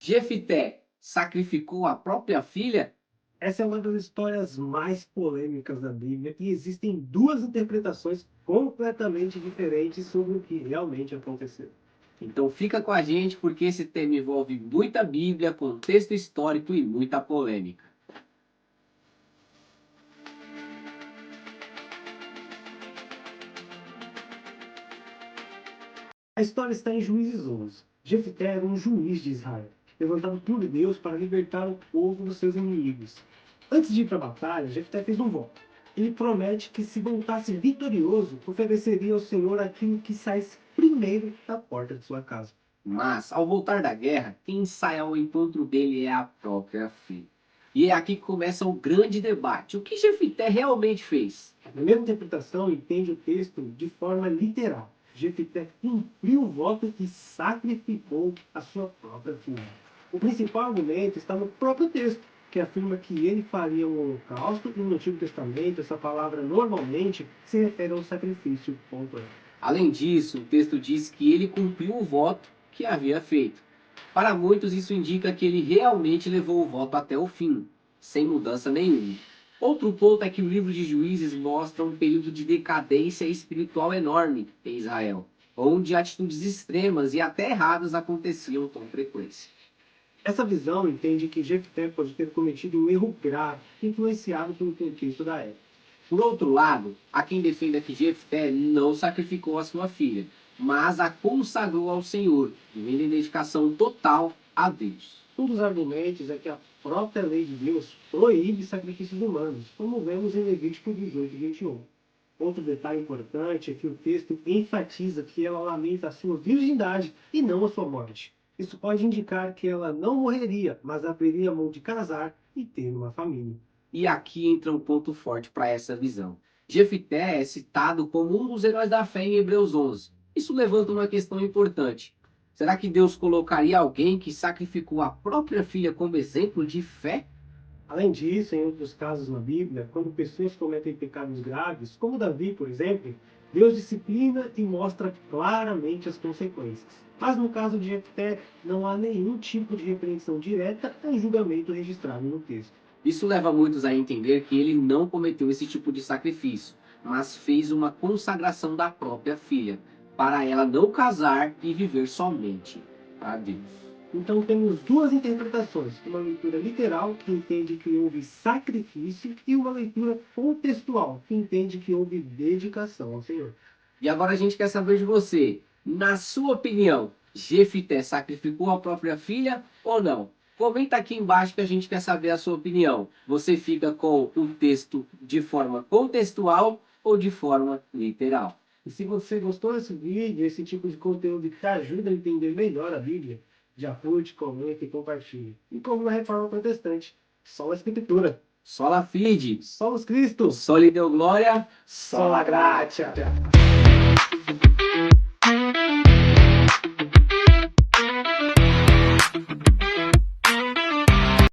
Jefité sacrificou a própria filha? Essa é uma das histórias mais polêmicas da Bíblia e existem duas interpretações completamente diferentes sobre o que realmente aconteceu. Então fica com a gente porque esse tema envolve muita Bíblia, contexto histórico e muita polêmica. A história está em Juízes 11. Jefté era um juiz de Israel, levantado por Deus para libertar o povo dos seus inimigos. Antes de ir para a batalha, Jefté fez um voto. Ele promete que, se voltasse vitorioso, ofereceria ao Senhor aquilo que saísse primeiro da porta de sua casa. Mas, ao voltar da guerra, quem sai ao encontro dele é a própria filha. E é aqui que começa o grande debate. O que Jefité realmente fez? A primeira interpretação entende o texto de forma literal. Jefité cumpriu o voto e sacrificou a sua própria filha. O principal argumento está no próprio texto, que afirma que ele faria um holocausto, e no Antigo Testamento essa palavra normalmente se refere ao sacrifício completo. Além disso, o texto diz que ele cumpriu o voto que havia feito. Para muitos, isso indica que ele realmente levou o voto até o fim, sem mudança nenhuma. Outro ponto é que o livro de Juízes mostra um período de decadência espiritual enorme em Israel, onde atitudes extremas e até erradas aconteciam com frequência. Essa visão entende que Jefté pode ter cometido um erro grave, influenciado pelo contexto da época. Por outro lado, há quem defenda que Jefté não sacrificou a sua filha, mas a consagrou ao Senhor, vivendo em dedicação total a Deus. Um dos argumentos é que a própria lei de Deus proíbe sacrifícios humanos, como vemos em Levítico 18 e 21. Outro detalhe importante é que o texto enfatiza que ela lamenta a sua virgindade e não a sua morte. Isso pode indicar que ela não morreria, mas abriria a mão de casar e ter uma família. E aqui entra um ponto forte para essa visão. Jefité é citado como um dos heróis da fé em Hebreus 11. Isso levanta uma questão importante. Será que Deus colocaria alguém que sacrificou a própria filha como exemplo de fé? Além disso, em outros casos na Bíblia, quando pessoas cometem pecados graves, como Davi, por exemplo, Deus disciplina e mostra claramente as consequências. Mas no caso de Jefté, não há nenhum tipo de repreensão direta em julgamento registrado no texto. Isso leva muitos a entender que ele não cometeu esse tipo de sacrifício, mas fez uma consagração da própria filha, para ela não casar e viver somente a Deus. Então temos duas interpretações, uma leitura literal, que entende que houve sacrifício, e uma leitura contextual, que entende que houve dedicação ao Senhor. E agora a gente quer saber de você. Na sua opinião, Jefité sacrificou a própria filha ou não? Comenta aqui embaixo que a gente quer saber a sua opinião. Você fica com o texto de forma contextual ou de forma literal? E se você gostou desse vídeo, esse tipo de conteúdo que te ajuda a entender melhor a Bíblia, já curte, comenta e compartilha. E como na Reforma Protestante, só a Escritura, Sola Fide, só os Cristo, Soli Deo Glória, só a Sola Gratia. Gratia.